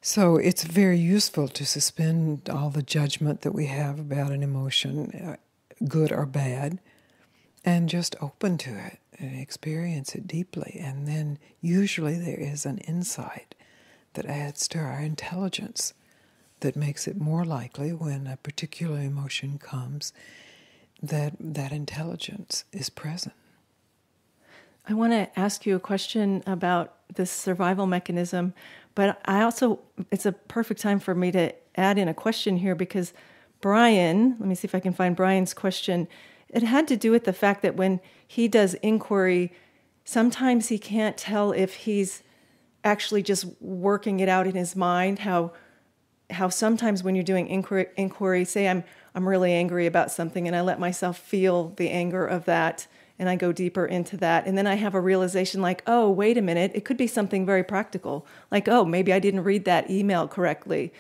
So it's very useful to suspend all the judgment that we have about an emotion, good or bad, and just open to it and experience it deeply. And then usually there is an insight that adds to our intelligence that makes it more likely when a particular emotion comes that that intelligence is present. I want to ask you a question about this survival mechanism, but it's a perfect time for me to add in a question here because Brian, let me see if I can find Brian's question. It had to do with the fact that when he does inquiry, sometimes he can't tell if he's actually just working it out in his mind, how sometimes when you're doing inquiry, say I'm really angry about something and I let myself feel the anger of that and I go deeper into that. And then I have a realization like, oh, wait a minute, it could be something very practical. Like, oh, maybe I didn't read that email correctly.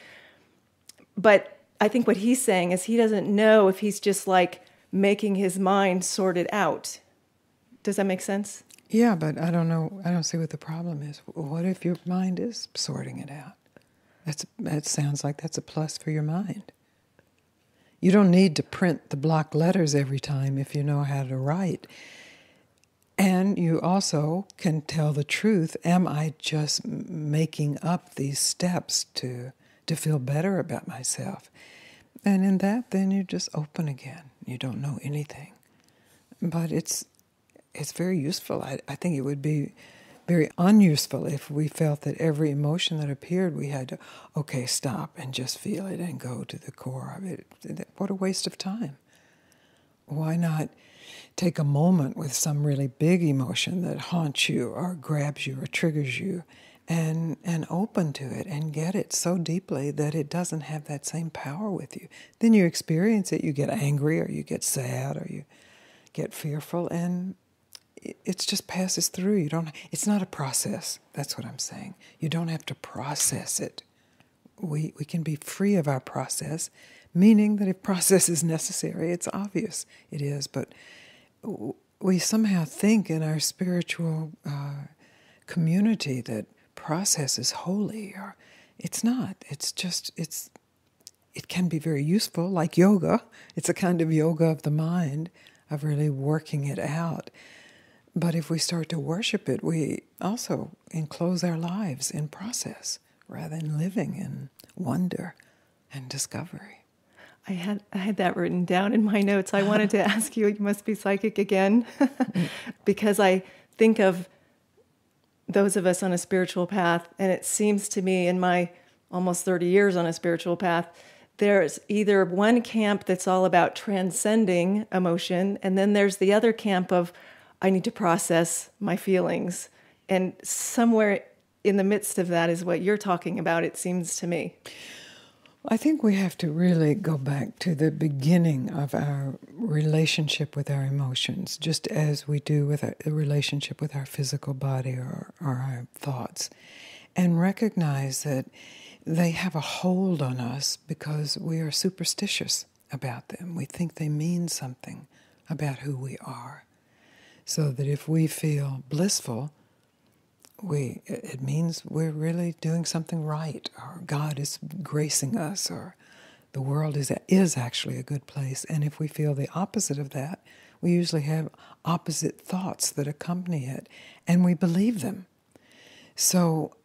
But I think what he's saying is he doesn't know if he's just like making his mind sort it out. Does that make sense? Yeah, but I don't know. I don't see what the problem is. What if your mind is sorting it out? That sounds like that's a plus for your mind. You don't need to print the block letters every time if you know how to write. And you also can tell the truth. Am I just making up these steps to feel better about myself? And in that, then you're just open again. You don't know anything. But it's very useful. I think it would be very unuseful if we felt that every emotion that appeared, we had to, stop and just feel it and go to the core of it. What a waste of time. Why not take a moment with some really big emotion that haunts you or grabs you or triggers you and open to it and get it so deeply that it doesn't have that same power with you. Then you experience it, you get angry or you get sad or you get fearful, and it just passes through. It's not a process. That's what I'm saying. You don't have to process it. We can be free of our process, meaning that if process is necessary, it's obvious it is. But we somehow think in our spiritual community that process is holy, or it's not. It can be very useful, like yoga. It's a kind of yoga of the mind, of really working it out. But if we start to worship it, we also enclose our lives in process rather than living in wonder and discovery. I had that written down in my notes. I wanted to ask you must be psychic again, because I think of those of us on a spiritual path, and it seems to me in my almost 30 years on a spiritual path, there's either one camp that's all about transcending emotion, and then there's the other camp of I need to process my feelings. And somewhere in the midst of that is what you're talking about, it seems to me. I think we have to really go back to the beginning of our relationship with our emotions, just as we do with a relationship with our physical body or our thoughts, and recognize that they have a hold on us because we are superstitious about them. We think they mean something about who we are. So that if we feel blissful, it means we're really doing something right, or God is gracing us, or the world is actually a good place. And if we feel the opposite of that, we usually have opposite thoughts that accompany it, and we believe them. So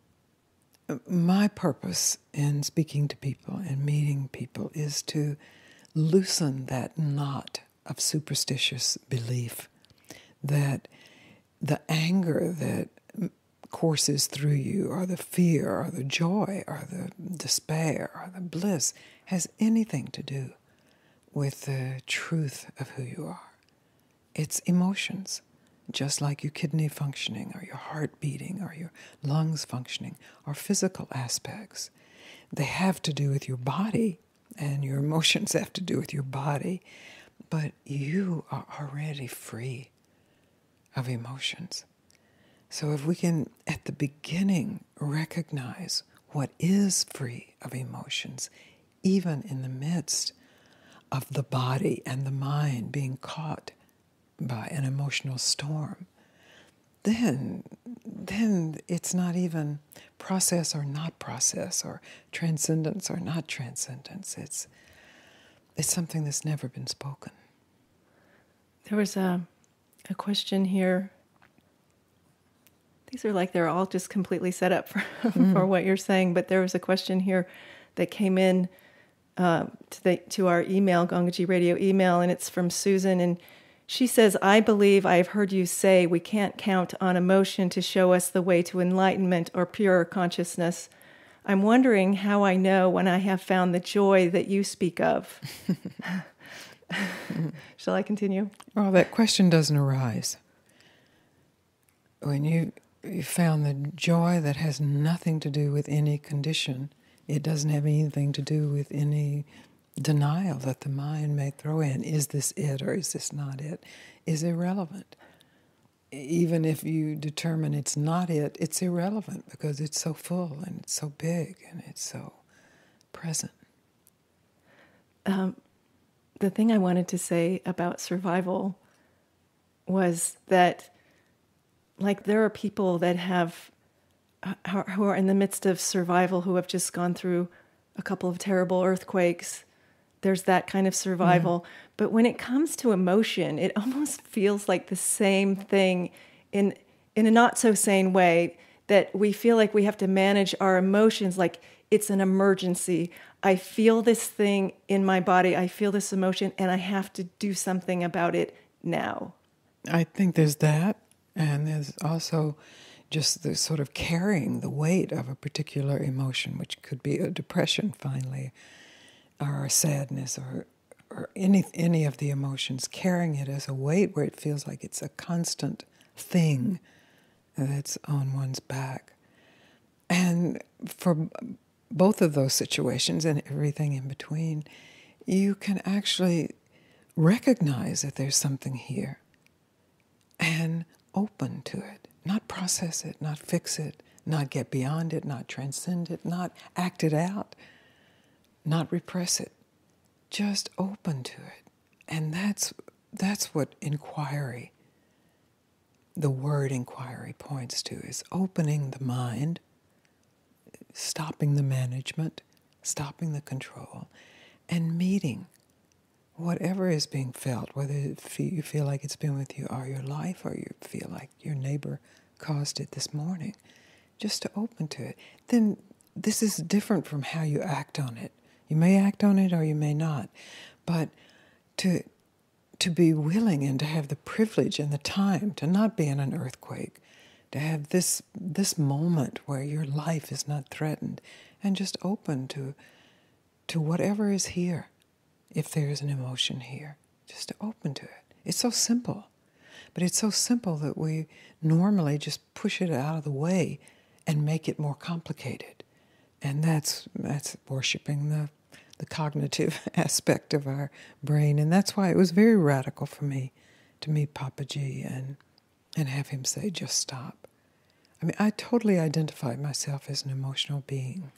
my purpose in speaking to people and meeting people is to loosen that knot of superstitious belief, that the anger that courses through you, or the fear, or the joy, or the despair, or the bliss, has anything to do with the truth of who you are. It's emotions, just like your kidney functioning, or your heart beating, or your lungs functioning, or physical aspects. They have to do with your body, and your emotions have to do with your body, but you are already free of emotions. So if we can, at the beginning, recognize what is free of emotions, even in the midst of the body and the mind being caught by an emotional storm, then then it's not even process or not process, or transcendence or not transcendence. It's something that's never been spoken. There was a question here. These are like they're all just completely set up for what you're saying, but there was a question here that came in to our email, Gangaji Radio email, and it's from Susan, and she says, I believe I have heard you say we can't count on emotion to show us the way to enlightenment or pure consciousness. I'm wondering how I know when I have found the joy that you speak of. Shall I continue? Well, that question doesn't arise. When you found the joy that has nothing to do with any condition, it doesn't have anything to do with any denial that the mind may throw in. Is this it or is this not it? Is irrelevant. Even if you determine it's not it, it's irrelevant because it's so full and it's so big and it's so present. The thing I wanted to say about survival was that, like, there are people that who are in the midst of survival who have just gone through a couple of terrible earthquakes. There's that kind of survival. Yeah. But when it comes to emotion, it almost feels like the same thing in a not so sane way, that we feel like we have to manage our emotions like it's an emergency. I feel this thing in my body, I feel this emotion, and I have to do something about it now. I think there's that, and there's also just the sort of carrying the weight of a particular emotion, which could be a depression finally, or a sadness, or any of the emotions, carrying it as a weight where it feels like it's a constant thing that's on one's back. And for both of those situations and everything in between, you can actually recognize that there's something here and open to it, not process it, not fix it, not get beyond it, not transcend it, not act it out, not repress it, just open to it. And that's what inquiry, the word inquiry points to, is opening the mind, stopping the management, stopping the control, and meeting whatever is being felt, whether you feel like it's been with you all your life or you feel like your neighbor caused it this morning, just to open to it. Then this is different from how you act on it. You may act on it or you may not, but to be willing and to have the privilege and the time to not be in an earthquake, to have this moment where your life is not threatened, and just open to whatever is here. If there is an emotion here, just to open to it. It's so simple, but it's so simple that we normally just push it out of the way and make it more complicated. And that's worshiping the cognitive aspect of our brain. And that's why it was very radical for me to meet Papaji and have him say, just stop. I mean, I totally identified myself as an emotional being.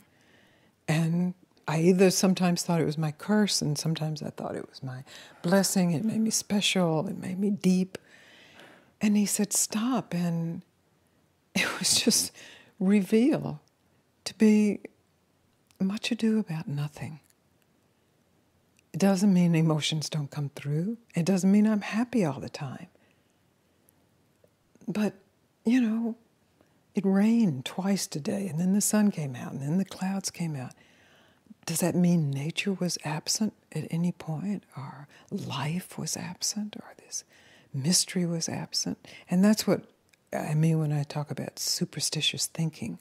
And I either sometimes thought it was my curse, and sometimes I thought it was my blessing. It made me special. It made me deep. And he said, stop. And it was just reveal to be much ado about nothing. It doesn't mean emotions don't come through. It doesn't mean I'm happy all the time. But, it rained twice today, and then the sun came out, and then the clouds came out. Does that mean nature was absent at any point, or life was absent, or this mystery was absent? And that's what I mean when I talk about superstitious thinking.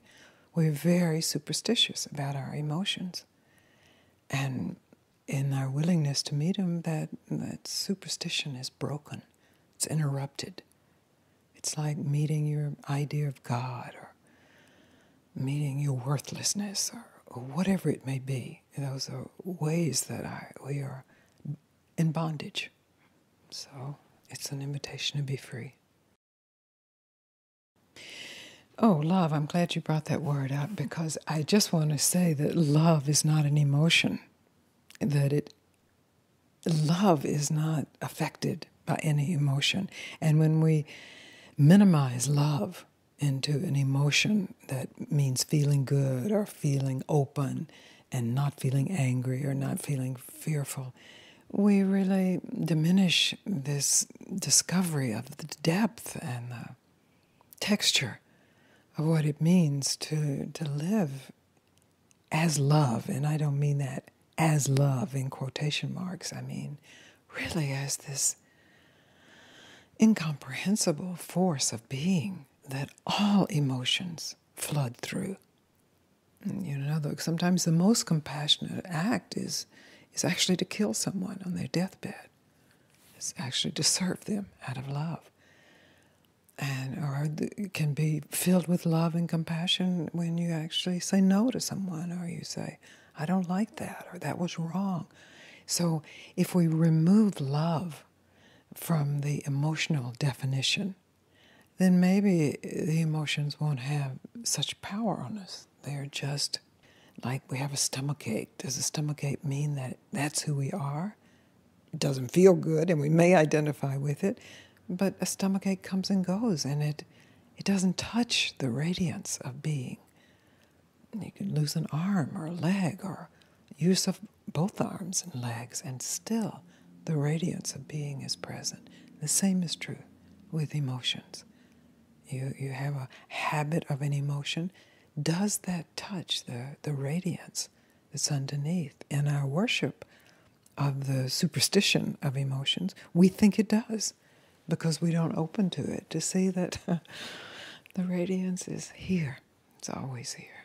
We're very superstitious about our emotions. And in our willingness to meet them, that superstition is broken. It's interrupted. It's like meeting your idea of God, or meeting your worthlessness, or whatever it may be. Those are ways that we are in bondage. So it's an invitation to be free. Oh, love, I'm glad you brought that word up, because I just want to say that love is not an emotion, love is not affected by any emotion. And when we minimize love, into an emotion that means feeling good or feeling open and not feeling angry or not feeling fearful, we really diminish this discovery of the depth and the texture of what it means to live as love. And I don't mean that as love in quotation marks. I mean really as this incomprehensible force of being that all emotions flood through. And, sometimes the most compassionate act is actually to kill someone on their deathbed. It's actually to serve them out of love. Or it can be filled with love and compassion when you actually say no to someone, or you say, I don't like that, or that was wrong. So if we remove love from the emotional definition, then maybe the emotions won't have such power on us. They're just like we have a stomach ache. Does a stomach ache mean that that's who we are? It doesn't feel good, and we may identify with it, but a stomach ache comes and goes, and it doesn't touch the radiance of being. And you can lose an arm or a leg or use of both arms and legs, and still the radiance of being is present. The same is true with emotions. You have a habit of an emotion. Does that touch the radiance that's underneath? In our worship of the superstition of emotions, we think it does, because we don't open to it to see that the radiance is here. It's always here.